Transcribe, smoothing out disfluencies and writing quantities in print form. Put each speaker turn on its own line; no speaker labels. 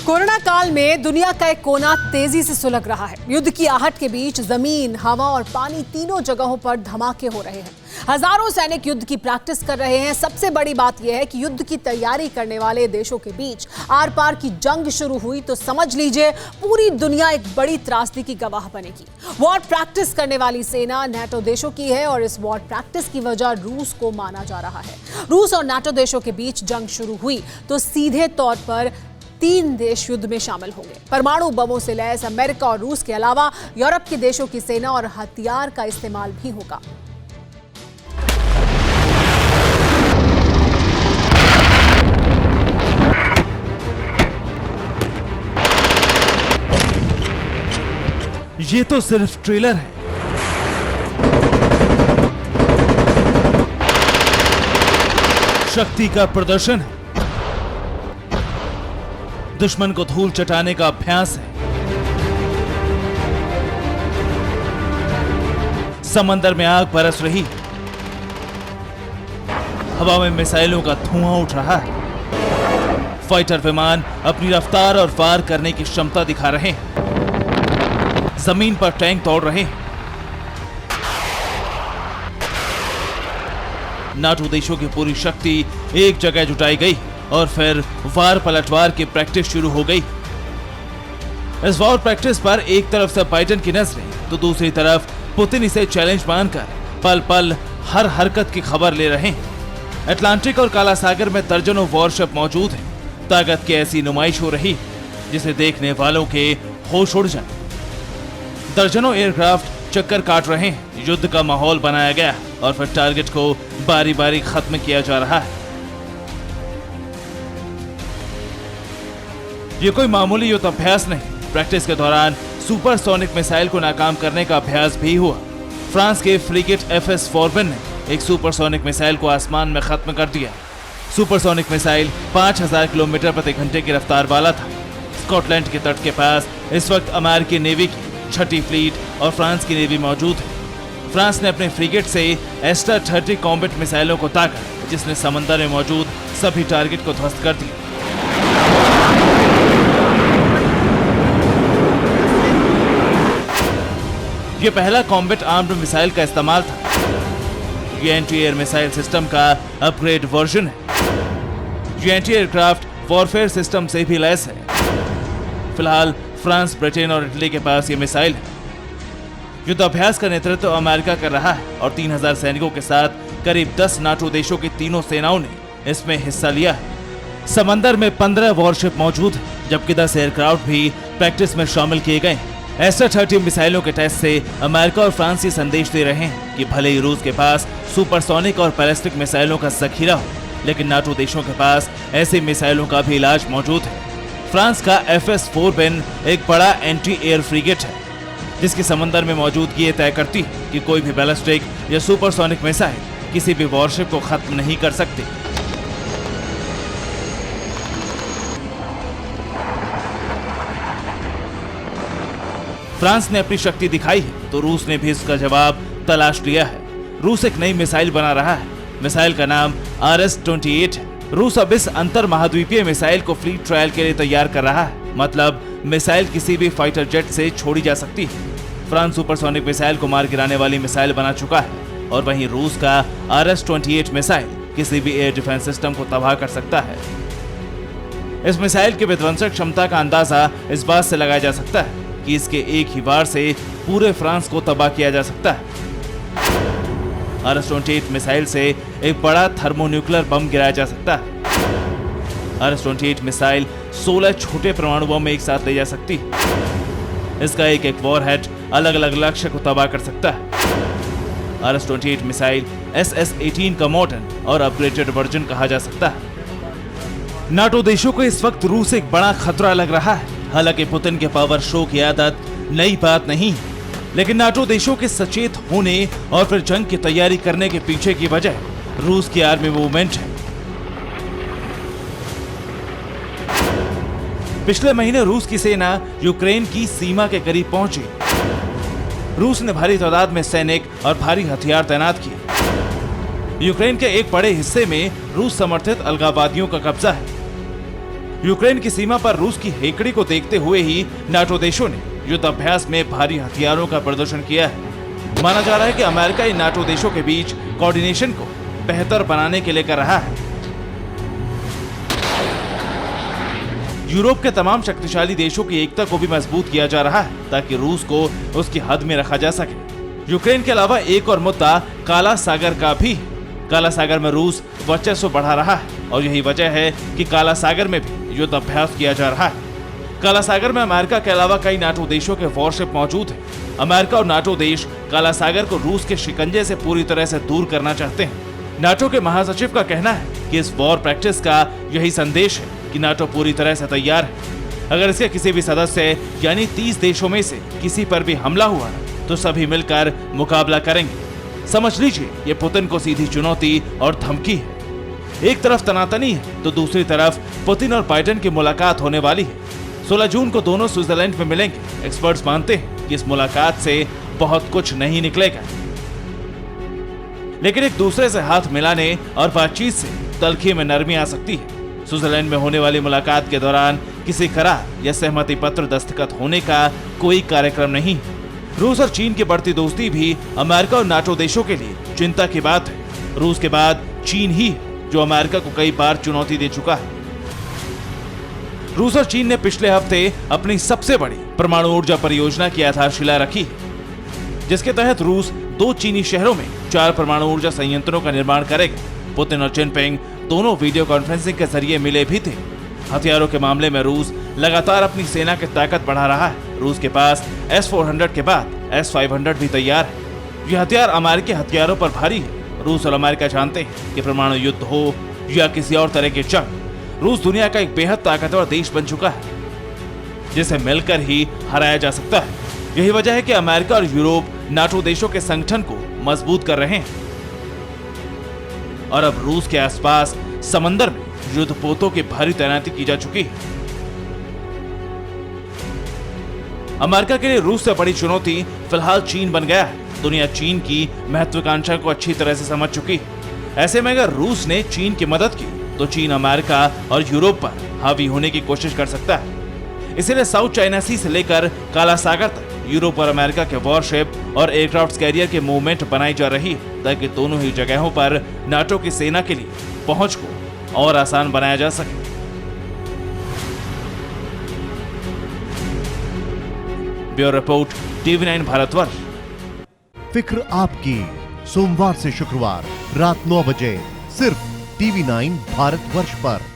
Corona काल में दुनिया का एक कोना तेजी से सुलग रहा है। युद्ध की आहट के बीच जमीन, हवा और पानी तीनों जगहों पर धमाके हो रहे हैं। हजारों सैनिक युद्ध की प्रैक्टिस कर रहे हैं। सबसे बड़ी बात यह है कि युद्ध की तैयारी करने वाले देशों के बीच आर पार की जंग शुरू हुई तो समझ लीजिए पूरी दुनिया एक बड़ी त्रासदी की गवाह बनेगी। वॉर प्रैक्टिस करने वाली सेना नाटो देशों की है और इस वॉर प्रैक्टिस की वजह रूस को माना जा रहा है। रूस और नाटो देशों के बीच जंग शुरू हुई तो सीधे तौर पर 3 देश युद्ध में शामिल होंगे। परमाणु बमों से लैस अमेरिका और रूस के अलावा यूरोप के देशों की सेना और हथियार का इस्तेमाल भी होगा।
ये तो सिर्फ ट्रेलर है। शक्ति का प्रदर्शन है, दुश्मन को धूल चटाने का अभ्यास है। समंदर में आग बरस रही है, हवा में मिसाइलों का धुआं उठ रहा है। फाइटर विमान अपनी रफ्तार और वार करने की क्षमता दिखा रहे हैं। जमीन पर टैंक दौड़ रहे हैं। नाटो देशों की पूरी शक्ति एक जगह जुटाई गई और फिर वार पलटवार की प्रैक्टिस शुरू हो गई। इस वॉर प्रैक्टिस पर एक तरफ से बाइडेन की नजरें तो दूसरी तरफ पुतिन इसे चैलेंज मानकर पल पल हर हरकत की खबर ले रहे हैं। अटलांटिक और काला सागर में दर्जनों वॉरशिप मौजूद हैं। ताकत की ऐसी नुमाइश हो रही जिसे देखने वालों के होश उड़ जाए। दर्जनों एयरक्राफ्ट चक्कर काट रहे हैं। युद्ध का माहौल बनाया गया और फिर टारगेट को बारी बारी खत्म किया जा रहा है। ये कोई मामूली युद्ध अभ्यास नहीं। प्रैक्टिस के दौरान सुपरसोनिक मिसाइल को नाकाम करने का अभ्यास भी हुआ। फ्रांस के फ्रिगेट एफएस फॉर्बिन ने एक सुपरसोनिक मिसाइल को आसमान में खत्म कर दिया। सुपरसोनिक मिसाइल 5000 किलोमीटर प्रति घंटे की रफ्तार वाला था। स्कॉटलैंड के तट के पास इस वक्त अमेरिकी नेवी की 6ठी फ्लीट और फ्रांस की नेवी मौजूद है। फ्रांस ने अपने फ्रिगेट से एस्टर 30 कॉम्बैट मिसाइलों को ताका, जिसने समंदर में मौजूद सभी टारगेट को ध्वस्त कर दिया। ये पहला कॉम्बैट आर्म्ड मिसाइल का इस्तेमाल था। ये एंटी एयर मिसाइल सिस्टम का अपग्रेड वर्जन है। ये एंटी एयरक्राफ्ट वॉरफेयर सिस्टम से भी लैस है। फिलहाल फ्रांस, ब्रिटेन और इटली के पास ये मिसाइल है। युद्ध अभ्यास का नेतृत्व अमेरिका कर रहा है और 3000 सैनिकों के साथ करीब 10 नाटो देशों की तीनों सेनाओं ने इसमें हिस्सा लिया है। समंदर में 15 वॉरशिप मौजूद है, जबकि 10 एयरक्राफ्ट भी प्रैक्टिस में शामिल किए गए हैं। एस्टर 30 मिसाइलों के टेस्ट से अमेरिका और फ्रांस ये संदेश दे रहे हैं कि भले ही रूस के पास सुपरसोनिक और बैलिस्टिक मिसाइलों का जखीरा हो, लेकिन नाटो देशों के पास ऐसे मिसाइलों का भी इलाज मौजूद है। फ्रांस का एफएस फॉर्बिन एक बड़ा एंटी एयर फ्रिगेट है, जिसकी समंदर में मौजूदगी तय करती है कि कोई भी बैलिस्टिक या सुपरसोनिक मिसाइल किसी भी वॉरशिप को खत्म नहीं कर सकती। फ्रांस ने अपनी शक्ति दिखाई है तो रूस ने भी इसका जवाब तलाश लिया है। रूस एक नई मिसाइल बना रहा है। मिसाइल का नाम RS-28 है। रूस अब इस अंतर महाद्वीपीय मिसाइल को फ्लीट ट्रायल के लिए तैयार कर रहा है। मतलब मिसाइल किसी भी फाइटर जेट से छोड़ी जा सकती है। फ्रांस सुपरसोनिक मिसाइल को मार गिराने वाली मिसाइल बना चुका है और वहीं रूस का RS-28 मिसाइल किसी भी एयर डिफेंस सिस्टम को तबाह कर सकता है। इस मिसाइल की विध्वंसक क्षमता का अंदाजा इस बात से लगाया जा सकता है कि इसके एक ही वार से पूरे फ्रांस को तबाह किया जा सकता है। RS-28 मिसाइल से एक बड़ा थर्मोन्यूक्लियर बम गिराया जा सकता है। RS-28 मिसाइल 16 छोटे परमाणु बम एक साथ ले जा सकती है। इसका एक एक वॉरहेड अलग अलग लक्ष्य को तबाह कर सकता है। RS-28 मिसाइल SS-18 का मॉडर्न और अपग्रेडेड वर्जन कहा जा सकता है। नाटो देशों को इस वक्त रूस एक बड़ा खतरा लग रहा है। हालांकि पुतिन के पावर शो की आदत नई बात नहीं है, लेकिन नाटो देशों के सचेत होने और फिर जंग की तैयारी करने के पीछे की वजह रूस की आर्मी मूवमेंट है। पिछले महीने रूस की सेना यूक्रेन की सीमा के करीब पहुंची। रूस ने भारी तादाद में सैनिक और भारी हथियार तैनात किए। यूक्रेन के एक बड़े हिस्से में रूस समर्थित अलगाववादियों का कब्जा है। यूक्रेन की सीमा पर रूस की हेकड़ी को देखते हुए ही नाटो देशों ने युद्ध अभ्यास में भारी हथियारों का प्रदर्शन किया है। माना जा रहा है कि अमेरिका इन नाटो देशों के बीच कोऑर्डिनेशन को बेहतर बनाने के लिए कर रहा है। यूरोप के तमाम शक्तिशाली देशों की एकता को भी मजबूत किया जा रहा है ताकि रूस को उसकी हद में रखा जा सके। यूक्रेन के अलावा एक और मुद्दा काला सागर का भी है। काला सागर में रूस वर्चस्व बढ़ा रहा है और यही वजह है कि काला सागर में भी युद्ध अभ्यास किया जा रहा है। काला सागर में अमेरिका के अलावा कई नाटो देशों के वॉरशिप मौजूद हैं। अमेरिका और नाटो देश काला सागर को रूस के शिकंजे से पूरी तरह से दूर करना चाहते हैं। नाटो के महासचिव का कहना है कि इस वॉर प्रैक्टिस का यही संदेश है कि नाटो पूरी तरह से तैयार है। अगर इसके किसी भी सदस्य यानी 30 देशों में से किसी पर भी हमला हुआ तो सभी मिलकर मुकाबला करेंगे। समझ लीजिए ये पुतिन को सीधी चुनौती और धमकी है। एक तरफ तनातनी है तो दूसरी तरफ पुतिन और बाइडेन की मुलाकात होने वाली है। 16 जून को दोनों स्विट्जरलैंड में मिलेंगे। एक्सपर्ट्स मानते हैं कि इस मुलाकात से बहुत कुछ नहीं निकलेगा, लेकिन एक दूसरे से हाथ मिलाने और बातचीत से तलखी में नरमी आ सकती है। स्विट्जरलैंड में होने वाली मुलाकात के दौरान किसी करार या सहमति पत्र दस्तखत होने का कोई कार्यक्रम नहीं है। रूस और चीन की बढ़ती दोस्ती भी अमेरिका और नाटो देशों के लिए चिंता की बात है। रूस के बाद चीन ही है जो अमेरिका को कई बार चुनौती दे चुका है। रूस और चीन ने पिछले हफ्ते अपनी सबसे बड़ी परमाणु ऊर्जा परियोजना की आधारशिला रखी है, जिसके तहत रूस 2 चीनी शहरों में 4 परमाणु ऊर्जा संयंत्रों का निर्माण करेगा। पुतिन और जिनपिंग दोनों वीडियो कॉन्फ्रेंसिंग के जरिए मिले भी थे। हथियारों के मामले में रूस लगातार अपनी सेना की ताकत बढ़ा रहा है। रूस के पास S-400 के बाद S-500 भी तैयार है। यह हथियार अमेरिकी हथियारों पर भारी है। रूस और अमेरिका जानते हैं कि परमाणु युद्ध हो या किसी और तरह की जंग, रूस दुनिया का एक बेहद ताकतवर देश बन चुका है जिसे मिलकर ही हराया जा सकता है। यही वजह है कि अमेरिका और यूरोप नाटो देशों के संगठन को मजबूत कर रहे हैं और अब रूस के आसपास समंदर में युद्धपोतों की भारी तैनाती की जा चुकी है। अमेरिका के लिए रूस से बड़ी चुनौती फिलहाल चीन बन गया है। दुनिया चीन की महत्वाकांक्षा को अच्छी तरह से समझ चुकी है। ऐसे में अगर रूस ने चीन की मदद की तो चीन अमेरिका और यूरोप पर हावी होने की कोशिश कर सकता है। इसीलिए साउथ चाइना सी से लेकर काला सागर तक यूरोप और अमेरिका के वॉरशिप और एयरक्राफ्ट कैरियर के मूवमेंट बनाई जा रही है ताकि दोनों ही जगहों पर नाटो की सेना के लिए पहुंच को और आसान बनाया जा सके। Bureau report TV9 Bharatvarsh.
फिक्र आपकी, सोमवार से शुक्रवार रात 9 बजे सिर्फ TV9 भारतवर्ष पर।